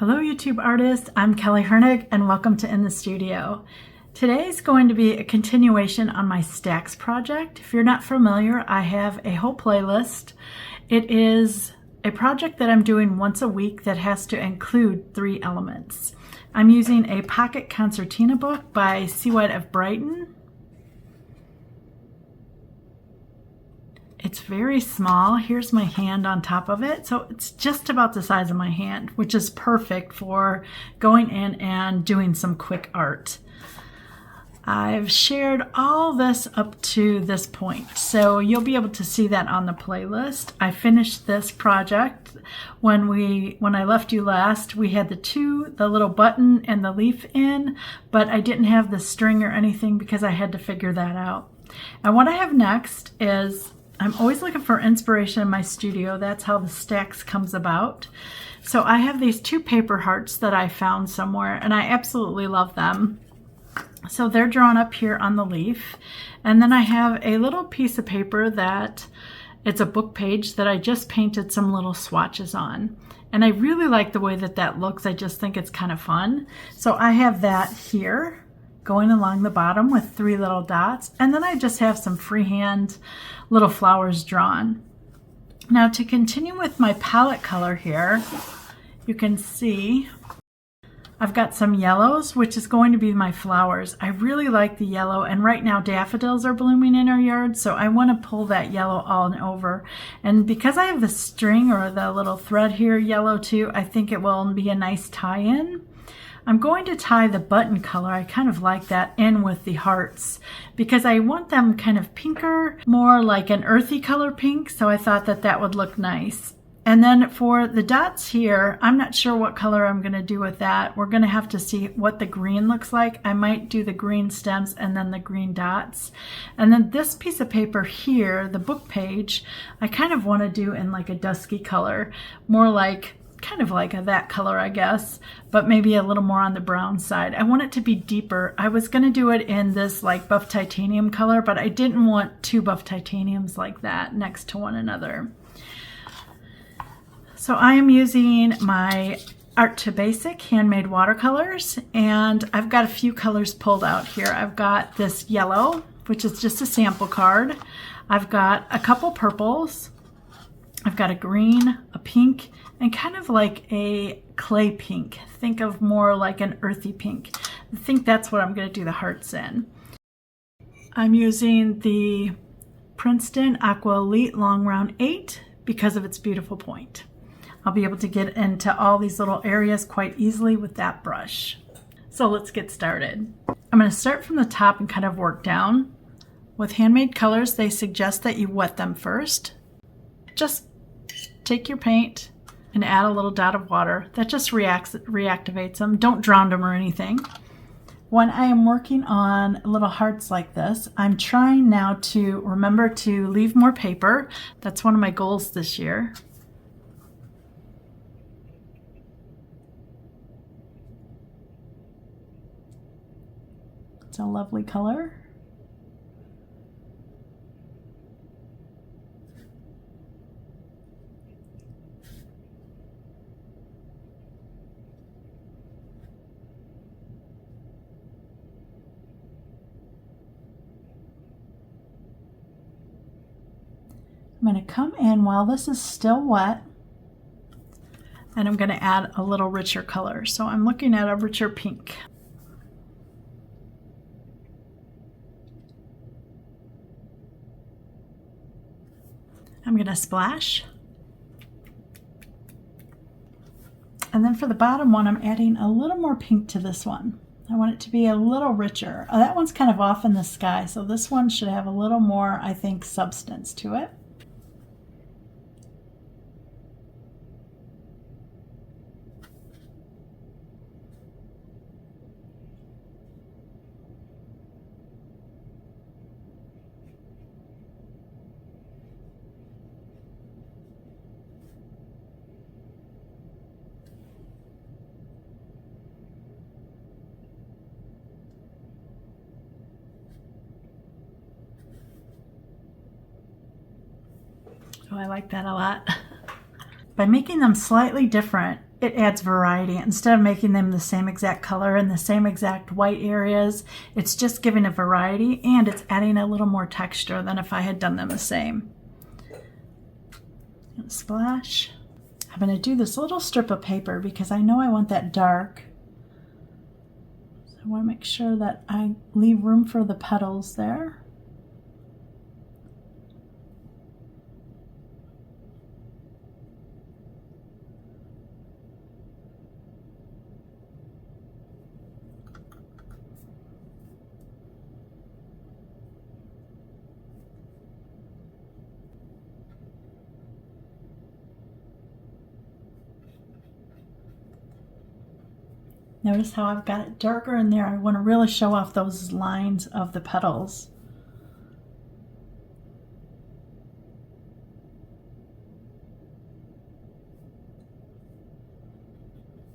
Hello YouTube artists, I'm Kelly Hernig and welcome to In the Studio. Today's going to be a continuation on my stacks project. If you're not familiar, I have a whole playlist. It is a project that I'm doing once a week that has to include 3 elements. I'm using a pocket concertina book by Seawhite of Brighton. It's very small. Here's my hand on top of it. So it's just about the size of my hand, which is perfect for going in and doing some quick art. I've shared all this up to this point, so you'll be able to see that on the playlist. I finished this project when I left you last. We had the little button and the leaf in, but I didn't have the string or anything because I had to figure that out. And what I have next is I'm always looking for inspiration in my studio. That's how the stacks comes about. So I have these 2 paper hearts that I found somewhere and I absolutely love them. So they're drawn up here on the leaf. And then I have a little piece of paper that it's a book page that I just painted some little swatches on. And I really like the way that that looks. I just think it's kind of fun. So I have that here going along the bottom with 3 little dots, and then I just have some freehand little flowers drawn. Now to continue with my palette color here, you can see I've got some yellows, which is going to be my flowers. I really like the yellow, and right now daffodils are blooming in our yard, so I want to pull that yellow all over. And because I have the string or the little thread here yellow too, I think it will be a nice tie-in. I'm going to tie the button color, I kind of like that, in with the hearts because I want them kind of pinker, more like an earthy color pink, so I thought that that would look nice. And then for the dots here, I'm not sure what color I'm going to do with that. We're going to have to see what the green looks like. I might do the green stems and then the green dots. And then this piece of paper here, the book page, I kind of want to do in like a dusky color, more like kind of like that color, I guess, but maybe a little more on the brown side. I want it to be deeper. I was going to do it in this like buff titanium color, but I didn't want 2 buff titaniums like that next to one another. So I am using my Art to Basic handmade watercolors, and I've got a few colors pulled out here. I've got this yellow, which is just a sample card. I've got a couple purples. I've got a green, a pink, and kind of like a clay pink. Think of more like an earthy pink. I think that's what I'm going to do the hearts in. I'm using the Princeton Aqua Elite Long Round 8 because of its beautiful point. I'll be able to get into all these little areas quite easily with that brush. So let's get started. I'm going to start from the top and kind of work down. With handmade colors, they suggest that you wet them first. Just take your paint and add a little dot of water. That just reactivates them. Don't drown them or anything. When I am working on little hearts like this, I'm trying now to remember to leave more paper. That's one of my goals this year. It's a lovely color. I'm going to come in while this is still wet, and I'm going to add a little richer color. So I'm looking at a richer pink. I'm going to splash. And then for the bottom one, I'm adding a little more pink to this one. I want it to be a little richer. Oh, that one's kind of off in the sky, so this one should have a little more, I think, substance to it. Oh, I like that a lot. By making them slightly different, it adds variety. Instead of making them the same exact color and the same exact white areas, it's just giving a variety, and it's adding a little more texture than if I had done them the same. And splash. I'm going to do this little strip of paper because I know I want that dark. So I want to make sure that I leave room for the petals there. Notice how I've got it darker in there. I want to really show off those lines of the petals.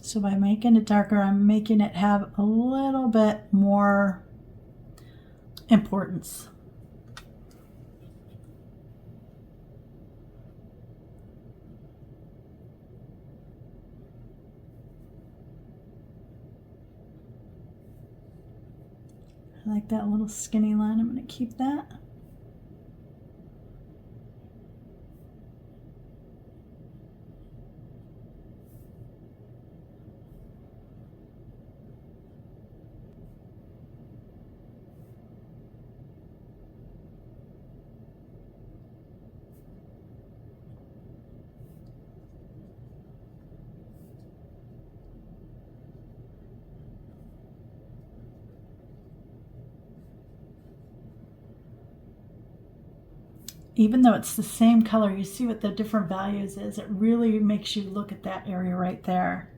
So by making it darker, I'm making it have a little bit more importance. I like that little skinny line. I'm going to keep that. Even though it's the same color, you see what the different values is. It really makes you look at that area right there.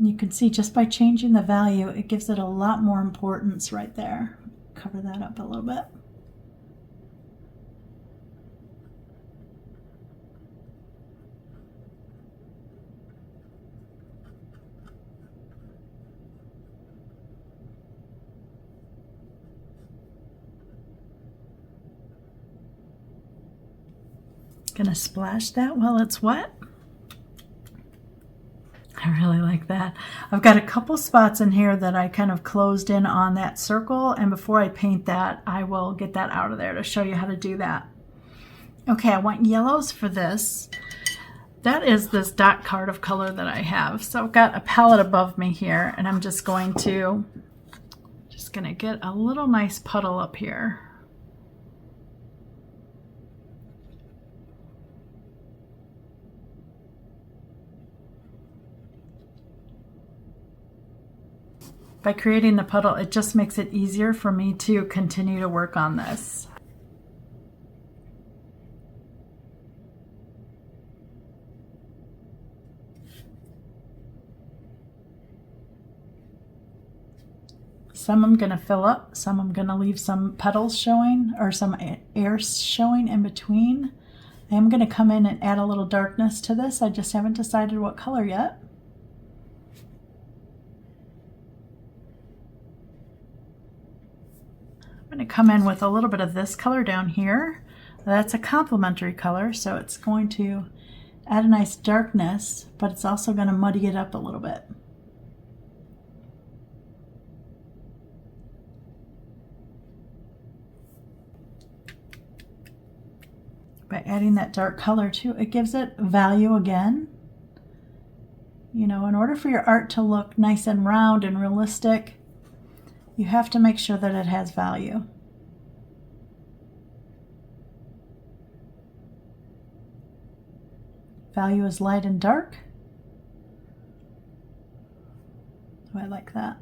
And you can see just by changing the value, it gives it a lot more importance right there. Cover that up a little bit. Gonna splash that while it's wet. I really like that. I've got a couple spots in here that I kind of closed in on that circle, and before I paint that, I will get that out of there to show you how to do that. Okay, I want yellows for this. That is this dot card of color that I have. So I've got a palette above me here, and I'm just going to get a little nice puddle up here. By creating the puddle, it just makes it easier for me to continue to work on this. Some I'm going to fill up, some I'm going to leave some petals showing or some air showing in between. I am going to come in and add a little darkness to this. I just haven't decided what color yet. I'm going to come in with a little bit of this color down here. That's a complementary color, so it's going to add a nice darkness, but it's also going to muddy it up a little bit. By adding that dark color too, it gives it value again. You know, in order for your art to look nice and round and realistic, you have to make sure that it has value. Value is light and dark. So I like that.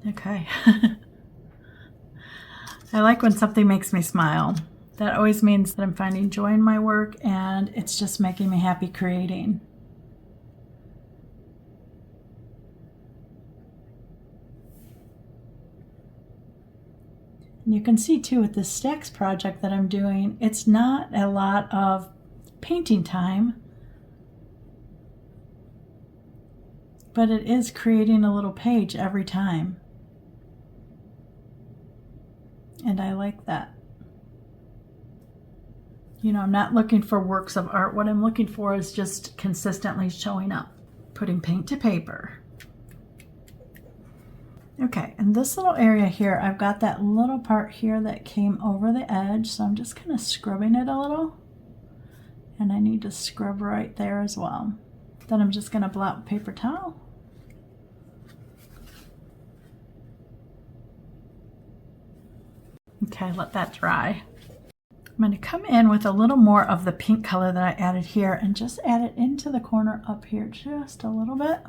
Okay. I like when something makes me smile. That always means that I'm finding joy in my work and it's just making me happy creating. And you can see too with this stacks project that I'm doing, it's not a lot of painting time, but it is creating a little page every time. And I like that. You know, I'm not looking for works of art. What I'm looking for is just consistently showing up, putting paint to paper. Okay, in this little area here, I've got that little part here that came over the edge, so I'm just kind of scrubbing it a little. And I need to scrub right there as well. Then I'm just going to blot with paper towel. Okay, let that dry. I'm going to come in with a little more of the pink color that I added here and just add it into the corner up here just a little bit.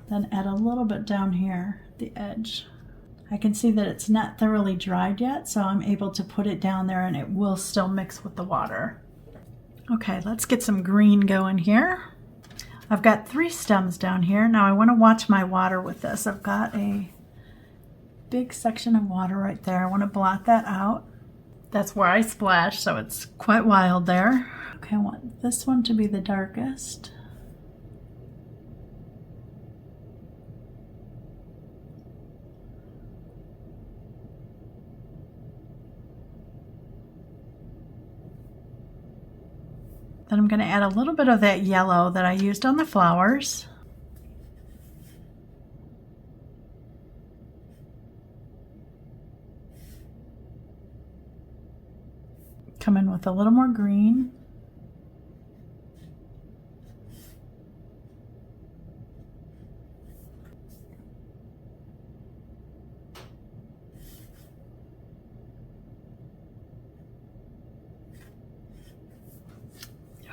Then add a little bit down here, the edge. I can see that it's not thoroughly dried yet, so I'm able to put it down there and it will still mix with the water. Okay, let's get some green going here. I've got 3 stems down here. Now I want to watch my water with this. I've got a big section of water right there. I want to blot that out. That's where I splash, so it's quite wild there. Okay, I want this one to be the darkest. Then I'm going to add a little bit of that yellow that I used on the flowers. Come in with a little more green.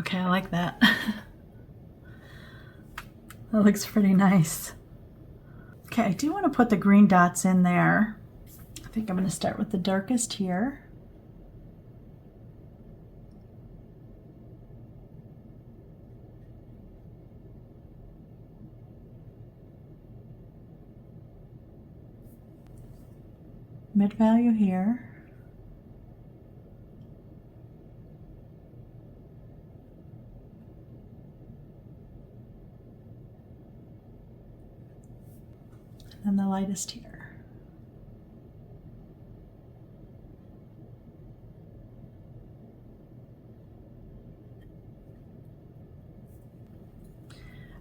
Okay, I like that. That looks pretty nice. Okay, I do want to put the green dots in there. I think I'm going to start with the darkest here. Mid value here. And the lightest here.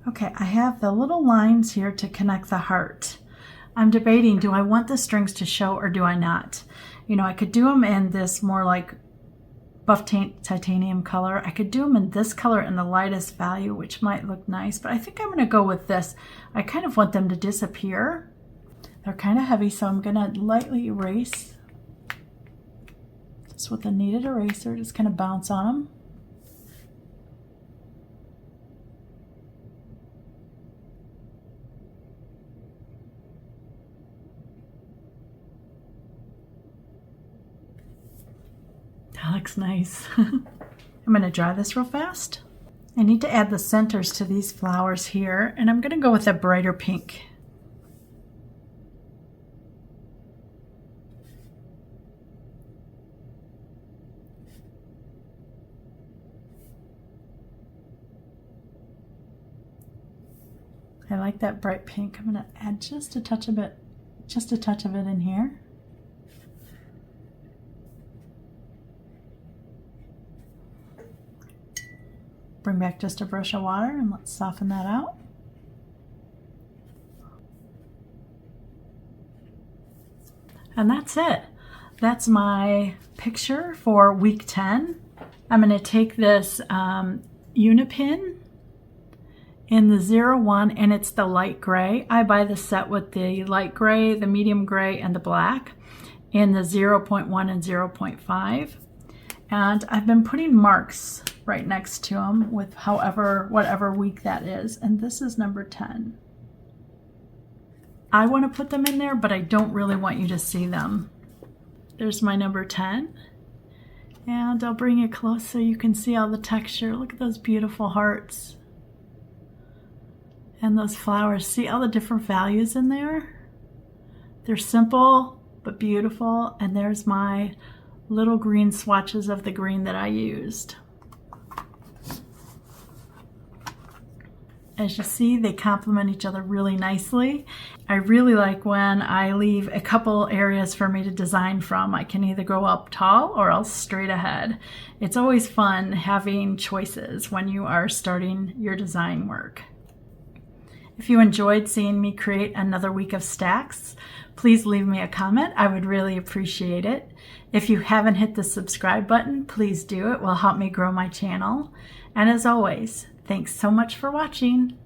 Okay, I have the little lines here to connect the heart. I'm debating, do I want the strings to show or do I not? You know, I could do them in this more like buff titanium color. I could do them in this color in the lightest value, which might look nice, but I think I'm going to go with this. I kind of want them to disappear. They're kind of heavy, so I'm going to lightly erase. Just with a kneaded eraser, just kind of bounce on them. That looks nice. I'm going to dry this real fast. I need to add the centers to these flowers here, and I'm going to go with a brighter pink. I like that bright pink. I'm going to add just a touch of it in here. Bring back just a brush of water and let's soften that out. And that's it. That's my picture for week 10. I'm going to take this Unipin in the 01, and it's the light gray. I buy the set with the light gray, the medium gray, and the black in the 0.1 and 0.5. And I've been putting marks right next to them with whatever week that is. And this is number 10. I want to put them in there, but I don't really want you to see them. There's my number 10. And I'll bring it close so you can see all the texture. Look at those beautiful hearts. And those flowers. See all the different values in there? They're simple but beautiful. And there's my little green swatches of the green that I used. As you see, they complement each other really nicely. I really like when I leave a couple areas for me to design from. I can either go up tall or else straight ahead. It's always fun having choices when you are starting your design work. If you enjoyed seeing me create another week of stacks, please leave me a comment. I would really appreciate it. If you haven't hit the subscribe button, please do. It will help me grow my channel. And as always, thanks so much for watching.